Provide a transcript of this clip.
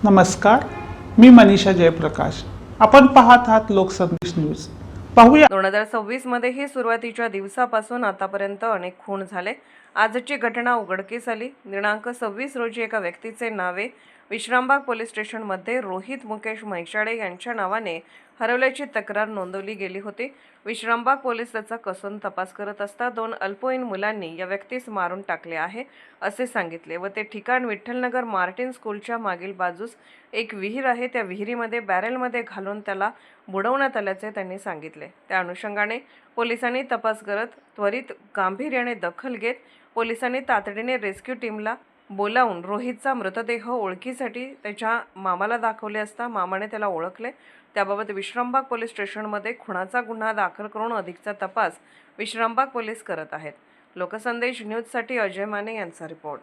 नमस्कार, मी मनीषा जयप्रकाश. आपण पाहत आहात लोकसंदेश न्यूज. पाहूया 2026 मध्येही सुरुवातीच्या दिवसापासून आतापर्यंत अनेक खून झाले. आजची घटना उघडकीस आली. दिनांक 26 रोजी एका व्यक्तीचे नावे विश्रामबाग पोलीस स्टेशनमध्ये रोहित मुकेश म्हैसाळे यांच्या नावाने हरवल्याची तक्रार नोंदवली गेली होती. विश्रामबाग पोलीस त्याचा कसून तपास करत असता 2 अल्पवयीन मुलांनी या व्यक्तीस मारून टाकले आहे असे सांगितले व ते ठिकाण विठ्ठलनगर मार्टिन स्कूलच्या मागील बाजूस एक विहीर आहे. त्या विहिरीमध्ये बॅरेलमध्ये घालून त्याला बुडवण्यात आल्याचे त्यांनी सांगितले. त्या अनुषंगाने पोलिसांनी तपास करत त्वरित गांभीर्याने दखल घेत पोलिसांनी तातडीने रेस्क्यू टीमला बोलावून रोहितचा मृतदेह ओळखीसाठी त्याच्या मामाला दाखवले असता मामाने त्याला ओळखले. त्याबाबत विश्रामबाग पोलीस स्टेशनमध्ये खुनाचा गुन्हा दाखल करून अधिकचा तपास विश्रामबाग पोलीस करत आहेत. लोकसंदेश न्यूजसाठी अजय माने यांचा रिपोर्ट.